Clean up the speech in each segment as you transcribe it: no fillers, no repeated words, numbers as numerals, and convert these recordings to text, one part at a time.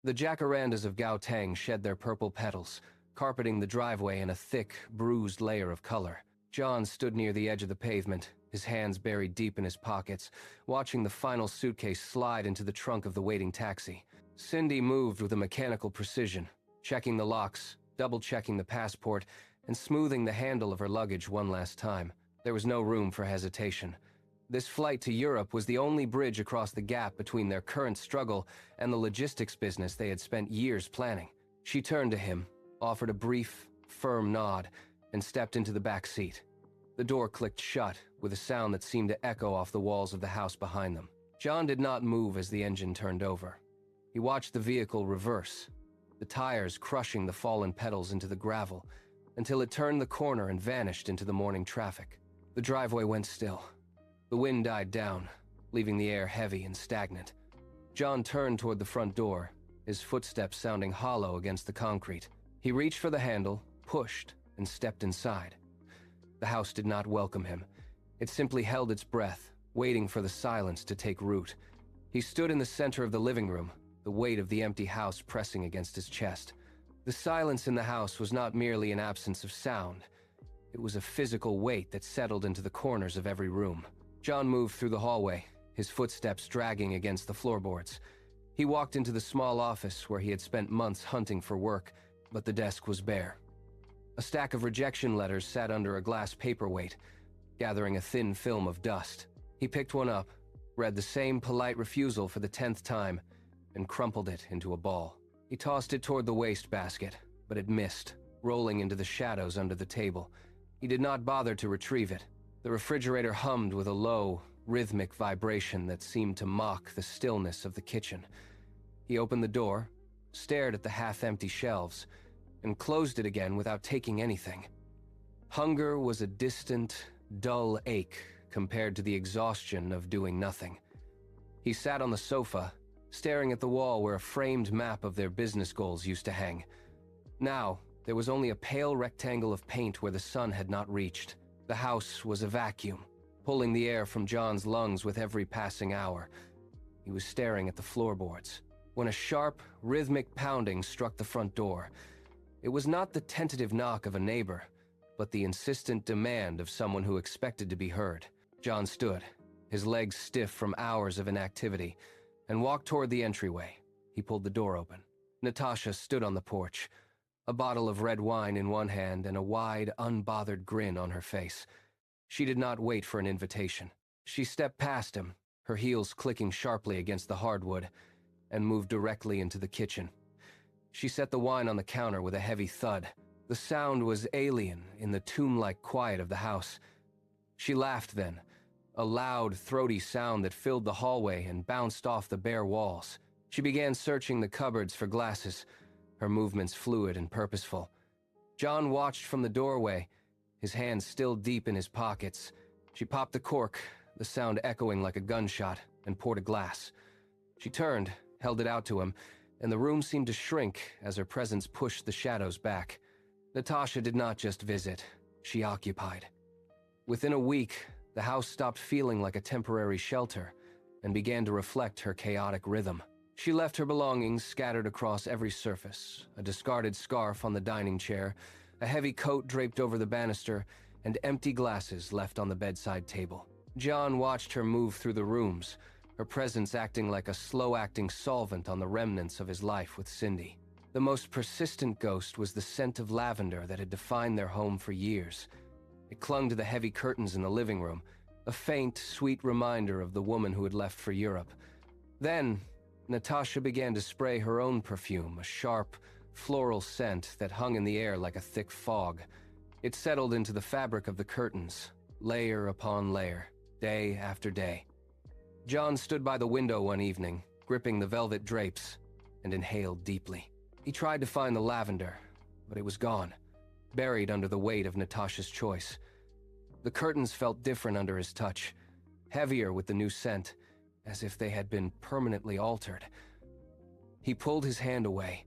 The jacarandas of Gauteng shed their purple petals, carpeting the driveway in a thick, bruised layer of color. John stood near the edge of the pavement, his hands buried deep in his pockets, watching the final suitcase slide into the trunk of the waiting taxi. Cindy moved with a mechanical precision, checking the locks, double-checking the passport, and smoothing the handle of her luggage one last time. There was no room for hesitation. This flight to Europe was the only bridge across the gap between their current struggle and the logistics business they had spent years planning. She turned to him, offered a brief, firm nod, and stepped into the back seat. The door clicked shut, with a sound that seemed to echo off the walls of the house behind them. John did not move as the engine turned over. He watched the vehicle reverse, the tires crushing the fallen pedals into the gravel, until it turned the corner and vanished into the morning traffic. The driveway went still. The wind died down, leaving the air heavy and stagnant. John turned toward the front door, his footsteps sounding hollow against the concrete. He reached for the handle, pushed, and stepped inside. The house did not welcome him. It simply held its breath, waiting for the silence to take root. He stood in the center of the living room, the weight of the empty house pressing against his chest. The silence in the house was not merely an absence of sound. It was a physical weight that settled into the corners of every room. John moved through the hallway, his footsteps dragging against the floorboards. He walked into the small office where he had spent months hunting for work, but the desk was bare. A stack of rejection letters sat under a glass paperweight, gathering a thin film of dust. He picked one up, read the same polite refusal for the 10th time, and crumpled it into a ball. He tossed it toward the wastebasket, but it missed, rolling into the shadows under the table. He did not bother to retrieve it. The refrigerator hummed with a low, rhythmic vibration that seemed to mock the stillness of the kitchen. He opened the door, stared at the half-empty shelves, and closed it again without taking anything. Hunger was a distant, dull ache compared to the exhaustion of doing nothing. He sat on the sofa, staring at the wall where a framed map of their business goals used to hang. Now, there was only a pale rectangle of paint where the sun had not reached. The house was a vacuum, pulling the air from John's lungs with every passing hour. He was staring at the floorboards when a sharp, rhythmic pounding struck the front door. It was not the tentative knock of a neighbor, but the insistent demand of someone who expected to be heard. John stood, his legs stiff from hours of inactivity, and walked toward the entryway. He pulled the door open. Natasha stood on the porch, a bottle of red wine in one hand and a wide, unbothered grin on her face. She did not wait for an invitation. She stepped past him, her heels clicking sharply against the hardwood, and moved directly into the kitchen. She set the wine on the counter with a heavy thud. The sound was alien in the tomb-like quiet of the house. She laughed then, a loud, throaty sound that filled the hallway and bounced off the bare walls. She began searching the cupboards for glasses, her movements fluid and purposeful. John watched from the doorway, his hands still deep in his pockets. She popped the cork, the sound echoing like a gunshot, and poured a glass. She turned, held it out to him, and the room seemed to shrink as her presence pushed the shadows back. Natasha did not just visit, she occupied. Within a week, the house stopped feeling like a temporary shelter and began to reflect her chaotic rhythm. She left her belongings scattered across every surface, a discarded scarf on the dining chair, a heavy coat draped over the banister, and empty glasses left on the bedside table. John watched her move through the rooms, her presence acting like a slow-acting solvent on the remnants of his life with Cindy. The most persistent ghost was the scent of lavender that had defined their home for years. It clung to the heavy curtains in the living room, a faint, sweet reminder of the woman who had left for Europe. Then, Natasha began to spray her own perfume, a sharp, floral scent that hung in the air like a thick fog. It settled into the fabric of the curtains, layer upon layer, day after day. John stood by the window one evening, gripping the velvet drapes, and inhaled deeply. He tried to find the lavender, but it was gone, buried under the weight of Natasha's choice. The curtains felt different under his touch, heavier with the new scent, as if they had been permanently altered. He pulled his hand away,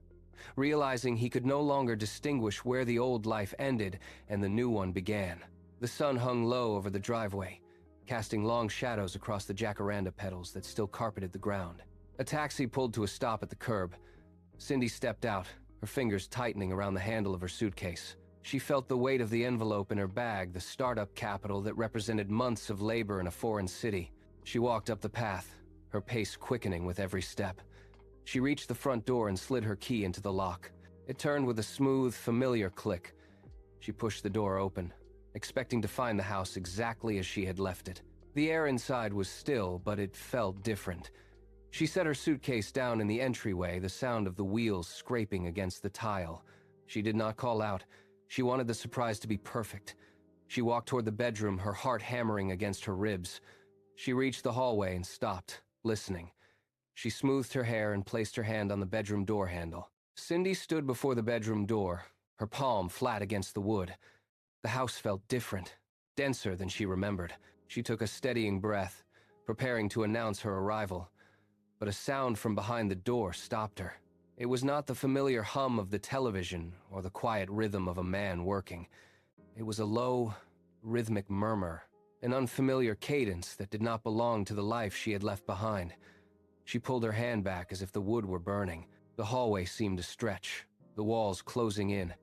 realizing he could no longer distinguish where the old life ended and the new one began. The sun hung low over the driveway, casting long shadows across the jacaranda petals that still carpeted the ground. A taxi pulled to a stop at the curb. Cindy stepped out, her fingers tightening around the handle of her suitcase. She felt the weight of the envelope in her bag, the startup capital that represented months of labor in a foreign city. She walked up the path, her pace quickening with every step. She reached the front door and slid her key into the lock. It turned with a smooth, familiar click. She pushed the door open, expecting to find the house exactly as she had left it. The air inside was still, but it felt different. She set her suitcase down in the entryway, the sound of the wheels scraping against the tile. She did not call out. She wanted the surprise to be perfect. She walked toward the bedroom, her heart hammering against her ribs. She reached the hallway and stopped, listening. She smoothed her hair and placed her hand on the bedroom door handle. Cindy stood before the bedroom door, her palm flat against the wood. The house felt different, denser than she remembered. She took a steadying breath, preparing to announce her arrival. But a sound from behind the door stopped her. It was not the familiar hum of the television or the quiet rhythm of a man working. It was a low, rhythmic murmur, an unfamiliar cadence that did not belong to the life she had left behind. She pulled her hand back as if the wood were burning. The hallway seemed to stretch, the walls closing in.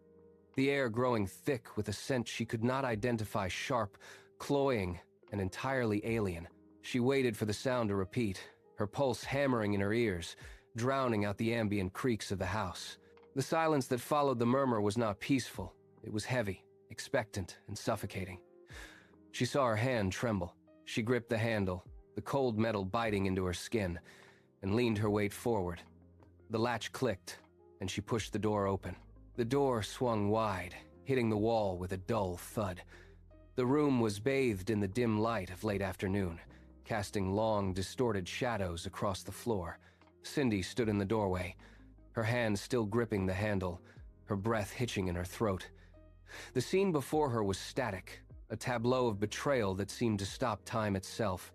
The air growing thick with a scent she could not identify, sharp, cloying, and entirely alien. She waited for the sound to repeat, her pulse hammering in her ears, drowning out the ambient creaks of the house. The silence that followed the murmur was not peaceful. It was heavy, expectant, and suffocating. She saw her hand tremble. She gripped the handle, the cold metal biting into her skin, and leaned her weight forward. The latch clicked, and she pushed the door open. The door swung wide, hitting the wall with a dull thud. The room was bathed in the dim light of late afternoon, casting long, distorted shadows across the floor. Cindy stood in the doorway, her hand still gripping the handle, her breath hitching in her throat. The scene before her was static, a tableau of betrayal that seemed to stop time itself.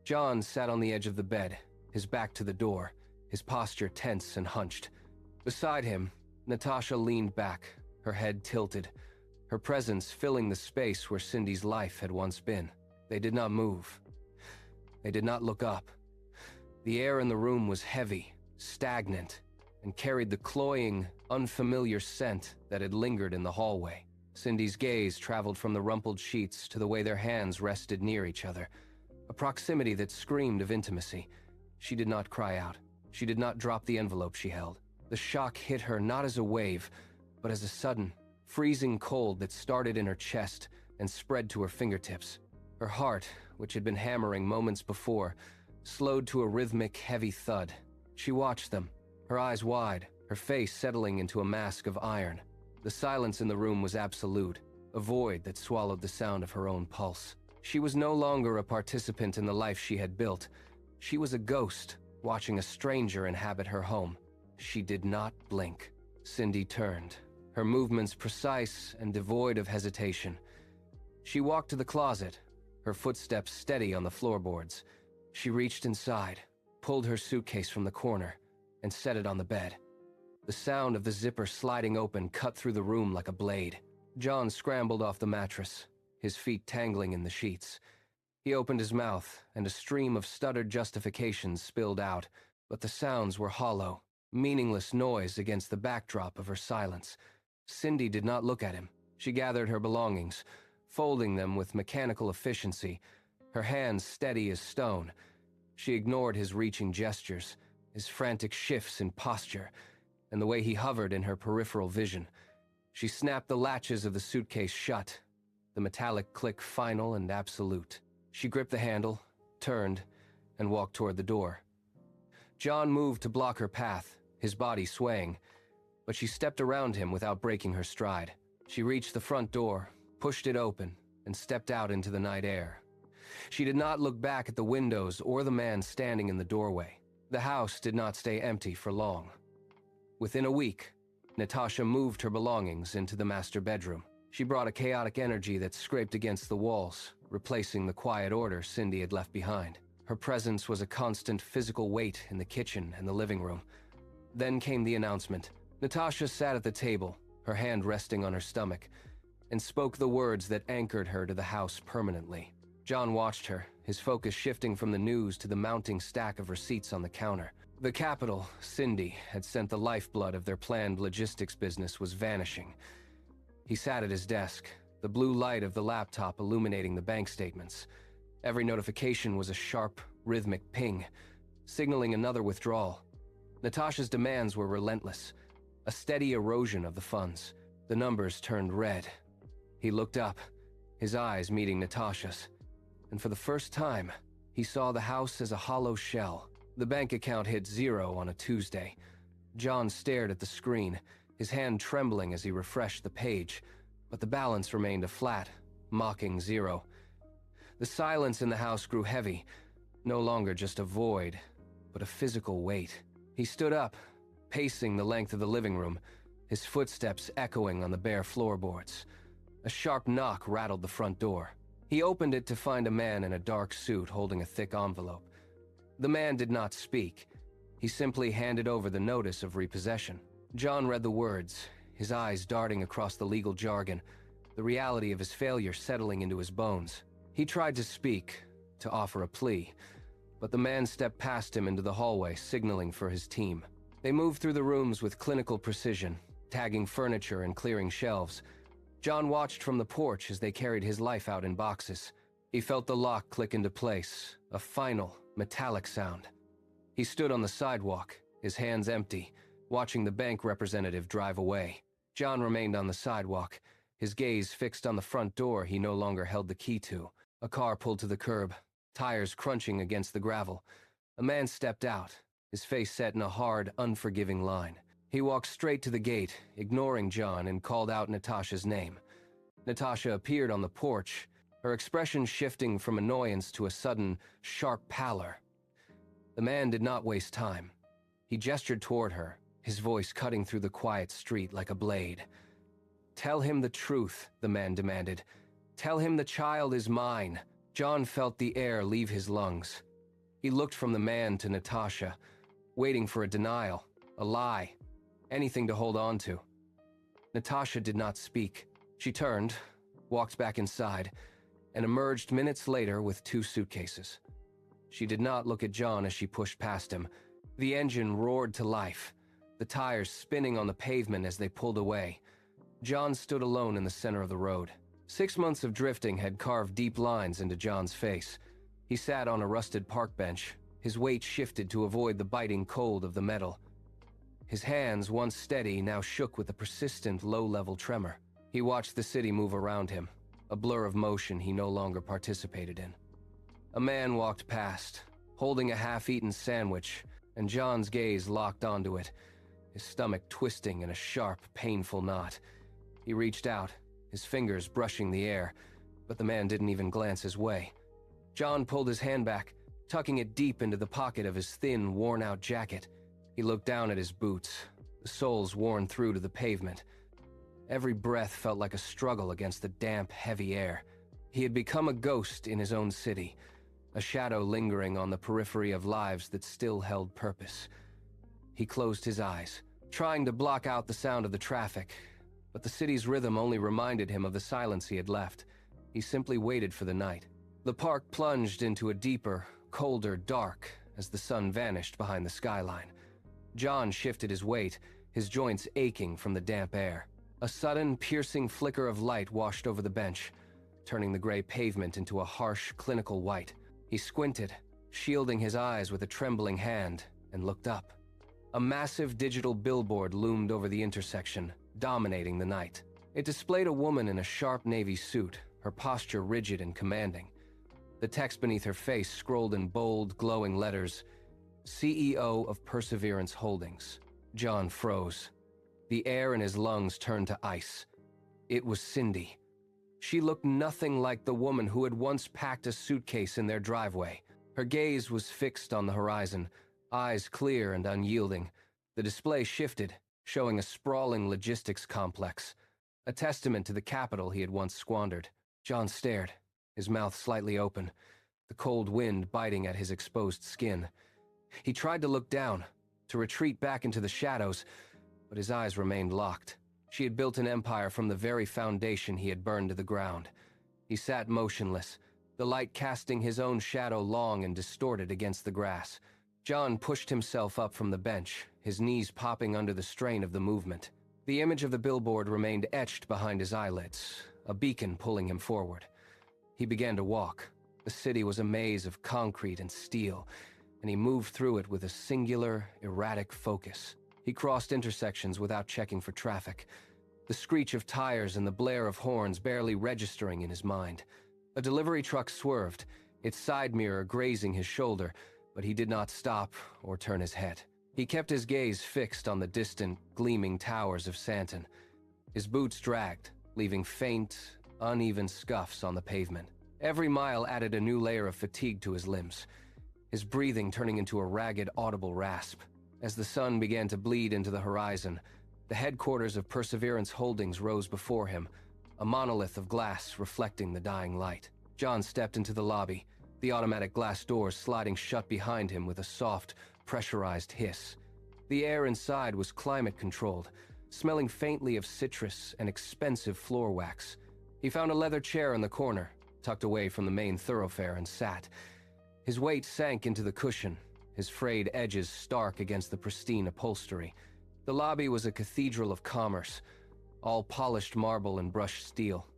John sat on the edge of the bed, his back to the door, his posture tense and hunched. Beside him, Natasha leaned back, her head tilted, her presence filling the space where Cindy's life had once been. They did not move. They did not look up. The air in the room was heavy, stagnant, and carried the cloying, unfamiliar scent that had lingered in the hallway. Cindy's gaze traveled from the rumpled sheets to the way their hands rested near each other, a proximity that screamed of intimacy. She did not cry out. She did not drop the envelope she held. The shock hit her not as a wave, but as a sudden, freezing cold that started in her chest and spread to her fingertips. Her heart, which had been hammering moments before, slowed to a rhythmic, heavy thud. She watched them, her eyes wide, her face settling into a mask of iron. The silence in the room was absolute, a void that swallowed the sound of her own pulse. She was no longer a participant in the life she had built. She was a ghost, watching a stranger inhabit her home. She did not blink. Cindy turned, her movements precise and devoid of hesitation. She walked to the closet, her footsteps steady on the floorboards. She reached inside, pulled her suitcase from the corner, and set it on the bed. The sound of the zipper sliding open cut through the room like a blade. John scrambled off the mattress, his feet tangling in the sheets. He opened his mouth, and a stream of stuttered justifications spilled out, but the sounds were hollow, meaningless noise against the backdrop of her silence. Cindy did not look at him. She gathered her belongings, folding them with mechanical efficiency, her hands steady as stone. She ignored his reaching gestures, his frantic shifts in posture, and the way he hovered in her peripheral vision. She snapped the latches of the suitcase shut, the metallic click final and absolute. She gripped the handle, turned, and walked toward the door. John moved to block her path, his body swaying, but she stepped around him without breaking her stride. She reached the front door, pushed it open, and stepped out into the night air. She did not look back at the windows or the man standing in the doorway. The house did not stay empty for long. Within a week, Natasha moved her belongings into the master bedroom. She brought a chaotic energy that scraped against the walls, replacing the quiet order Cindy had left behind. Her presence was a constant physical weight in the kitchen and the living room. Then came the announcement. Natasha sat at the table, her hand resting on her stomach, and spoke the words that anchored her to the house permanently. John watched her, his focus shifting from the news to the mounting stack of receipts on the counter. The capital, Cindy, had sent the lifeblood of their planned logistics business was vanishing. He sat at his desk, the blue light of the laptop illuminating the bank statements. Every notification was a sharp, rhythmic ping, signaling another withdrawal. Natasha's demands were relentless, a steady erosion of the funds. The numbers turned red. He looked up, his eyes meeting Natasha's, and for the first time, he saw the house as a hollow shell. The bank account hit zero on a Tuesday. John stared at the screen, his hand trembling as he refreshed the page, but the balance remained a flat, mocking zero. The silence in the house grew heavy, no longer just a void, but a physical weight. He stood up, pacing the length of the living room, his footsteps echoing on the bare floorboards. A sharp knock rattled the front door. He opened it to find a man in a dark suit holding a thick envelope. The man did not speak. He simply handed over the notice of repossession. John read the words, his eyes darting across the legal jargon, the reality of his failure settling into his bones. He tried to speak, to offer a plea, but the man stepped past him into the hallway, signaling for his team. They moved through the rooms with clinical precision, tagging furniture and clearing shelves. John watched from the porch as they carried his life out in boxes. He felt the lock click into place, a final, metallic sound. He stood on the sidewalk, his hands empty, watching the bank representative drive away. John remained on the sidewalk, his gaze fixed on the front door he no longer held the key to. A car pulled to the curb, tires crunching against the gravel. A man stepped out, his face set in a hard, unforgiving line. He walked straight to the gate, ignoring John, and called out Natasha's name. Natasha appeared on the porch, her expression shifting from annoyance to a sudden, sharp pallor. The man did not waste time. He gestured toward her, his voice cutting through the quiet street like a blade. "Tell him the truth," the man demanded. "Tell him the child is mine." John felt the air leave his lungs. He looked from the man to Natasha, waiting for a denial, a lie, anything to hold on to. Natasha did not speak. She turned, walked back inside, and emerged minutes later with 2 suitcases. She did not look at John as she pushed past him. The engine roared to life, the tires spinning on the pavement as they pulled away. John stood alone in the center of the road. 6 months of drifting had carved deep lines into John's face. He sat on a rusted park bench, his weight shifted to avoid the biting cold of the metal. His hands, once steady, now shook with a persistent low-level tremor. He watched the city move around him, a blur of motion he no longer participated in. A man walked past, holding a half-eaten sandwich, and John's gaze locked onto it, his stomach twisting in a sharp, painful knot. He reached out, his fingers brushing the air, but the man didn't even glance his way. John pulled his hand back, tucking it deep into the pocket of his thin, worn-out jacket. He looked down at his boots, the soles worn through to the pavement. Every breath felt like a struggle against the damp, heavy air. He had become a ghost in his own city, a shadow lingering on the periphery of lives that still held purpose. He closed his eyes, trying to block out the sound of the traffic, but the city's rhythm only reminded him of the silence he had left. He simply waited for the night. The park plunged into a deeper, colder dark as the sun vanished behind the skyline. John shifted his weight, his joints aching from the damp air. A sudden, piercing flicker of light washed over the bench, turning the gray pavement into a harsh, clinical white. He squinted, shielding his eyes with a trembling hand, and looked up. A massive digital billboard loomed over the intersection, dominating the night. It displayed a woman in a sharp navy suit, her posture rigid and commanding. The text beneath her face scrolled in bold, glowing letters, CEO of Perseverance Holdings. John froze. The air in his lungs turned to ice. It was Cindy. She looked nothing like the woman who had once packed a suitcase in their driveway. Her gaze was fixed on the horizon, eyes clear and unyielding. The display shifted, showing a sprawling logistics complex, a testament to the capital he had once squandered. John stared, his mouth slightly open, the cold wind biting at his exposed skin. He tried to look down, to retreat back into the shadows, but his eyes remained locked. She had built an empire from the very foundation he had burned to the ground. He sat motionless, the light casting his own shadow long and distorted against the grass. John pushed himself up from the bench, his knees popping under the strain of the movement. The image of the billboard remained etched behind his eyelids, a beacon pulling him forward. He began to walk. The city was a maze of concrete and steel, and he moved through it with a singular, erratic focus. He crossed intersections without checking for traffic, the screech of tires and the blare of horns barely registering in his mind. A delivery truck swerved, its side mirror grazing his shoulder, but he did not stop or turn his head. He kept his gaze fixed on the distant, gleaming towers of Santon. His boots dragged, leaving faint, uneven scuffs on the pavement. Every mile added a new layer of fatigue to his limbs, his breathing turning into a ragged, audible rasp. As the sun began to bleed into the horizon, the headquarters of Perseverance Holdings rose before him, a monolith of glass reflecting the dying light. John stepped into the lobby, the automatic glass doors sliding shut behind him with a soft, pressurized hiss. The air inside was climate-controlled, smelling faintly of citrus and expensive floor wax. He found a leather chair in the corner, tucked away from the main thoroughfare, and sat. His weight sank into the cushion, his frayed edges stark against the pristine upholstery. The lobby was a cathedral of commerce, all polished marble and brushed steel.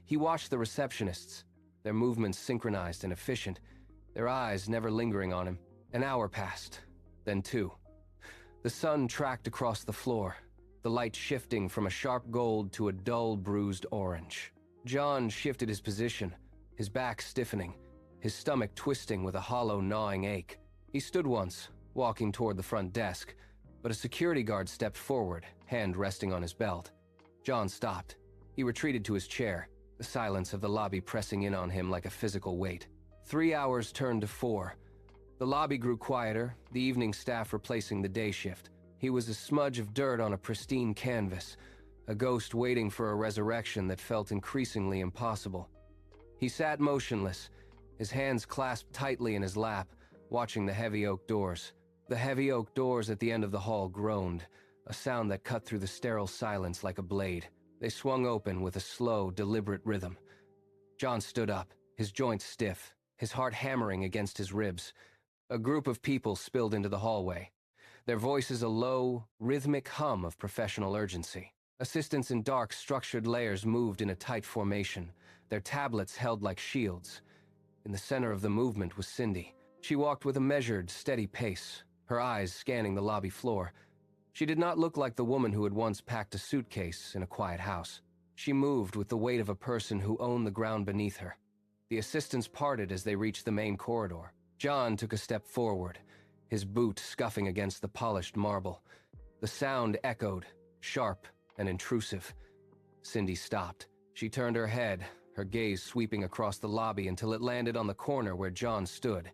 He watched the receptionists, their movements synchronized and efficient, their eyes never lingering on him. An hour passed, then two. The sun tracked across the floor, the light shifting from a sharp gold to a dull, bruised orange. John shifted his position, his back stiffening, his stomach twisting with a hollow, gnawing ache. He stood once, walking toward the front desk, but a security guard stepped forward, hand resting on his belt. John stopped. He retreated to his chair, the silence of the lobby pressing in on him like a physical weight. 3 hours turned to 4. The lobby grew quieter, the evening staff replacing the day shift. He was a smudge of dirt on a pristine canvas, a ghost waiting for a resurrection that felt increasingly impossible. He sat motionless, his hands clasped tightly in his lap, watching the heavy oak doors. The heavy oak doors at the end of the hall groaned, a sound that cut through the sterile silence like a blade. They swung open with a slow, deliberate rhythm. John stood up, his joints stiff, his heart hammering against his ribs. A group of people spilled into the hallway, their voices a low, rhythmic hum of professional urgency. Assistants in dark, structured layers moved in a tight formation, their tablets held like shields. In the center of the movement was Cindy. She walked with a measured, steady pace, her eyes scanning the lobby floor. She did not look like the woman who had once packed a suitcase in a quiet house. She moved with the weight of a person who owned the ground beneath her. The assistants parted as they reached the main corridor. John took a step forward, his boot scuffing against the polished marble. The sound echoed, sharp and intrusive. Cindy stopped. She turned her head, her gaze sweeping across the lobby until it landed on the corner where John stood.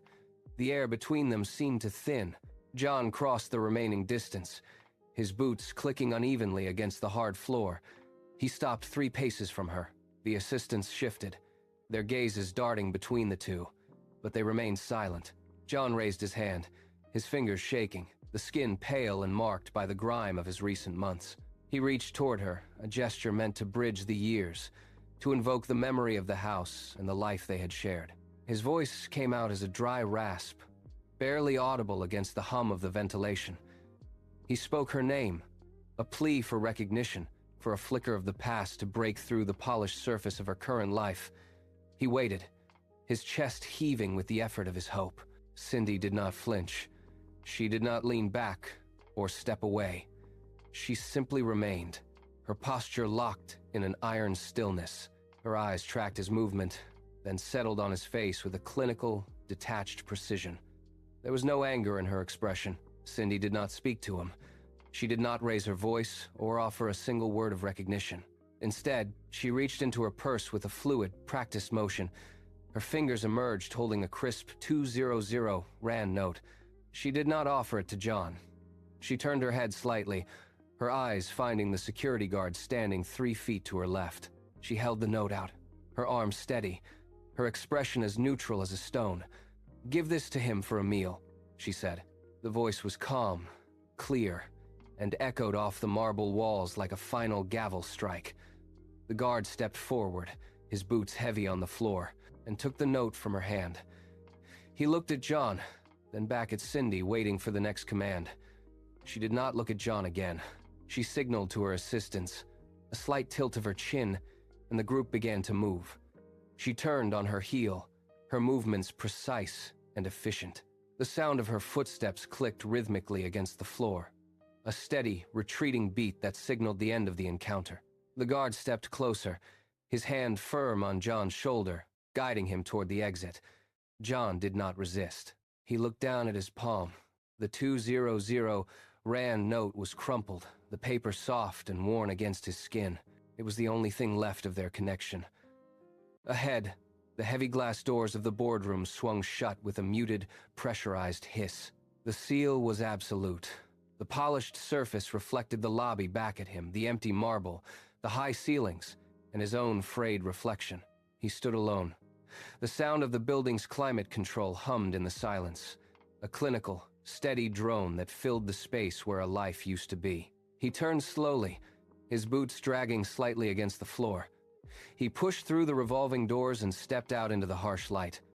The air between them seemed to thin. John crossed the remaining distance, his boots clicking unevenly against the hard floor. He stopped 3 paces from her. The assistants shifted, their gazes darting between the two, but they remained silent. John raised his hand, his fingers shaking, the skin pale and marked by the grime of his recent months. He reached toward her, a gesture meant to bridge the years, to invoke the memory of the house and the life they had shared. His voice came out as a dry rasp, barely audible against the hum of the ventilation. He spoke her name, a plea for recognition, for a flicker of the past to break through the polished surface of her current life. He waited, his chest heaving with the effort of his hope. Cindy did not flinch. She did not lean back or step away. She simply remained, her posture locked in an iron stillness. Her eyes tracked his movement, then settled on his face with a clinical, detached precision. There was no anger in her expression. Cindy did not speak to him. She did not raise her voice or offer a single word of recognition. Instead, she reached into her purse with a fluid, practiced motion. Her fingers emerged holding a crisp 200 rand note. She did not offer it to John. She turned her head slightly, her eyes finding the security guard standing 3 feet to her left. She held the note out, her arm steady, her expression as neutral as a stone. "Give this to him for a meal," she said. The voice was calm, clear, and echoed off the marble walls like a final gavel strike. The guard stepped forward, his boots heavy on the floor, and took the note from her hand. He looked at John, then back at Cindy, waiting for the next command. She did not look at John again. She signaled to her assistants. A slight tilt of her chin, and the group began to move. She turned on her heel, her movements precise and efficient. The sound of her footsteps clicked rhythmically against the floor, a steady, retreating beat that signaled the end of the encounter. The guard stepped closer, his hand firm on John's shoulder, guiding him toward the exit. John did not resist. He looked down at his palm. The 200 RAND note was crumpled, the paper soft and worn against his skin. It was the only thing left of their connection. Ahead, the heavy glass doors of the boardroom swung shut with a muted, pressurized hiss. The seal was absolute. The polished surface reflected the lobby back at him, the empty marble, the high ceilings, and his own frayed reflection. He stood alone. The sound of the building's climate control hummed in the silence, a clinical, steady drone that filled the space where a life used to be. He turned slowly, his boots dragging slightly against the floor. He pushed through the revolving doors and stepped out into the harsh light.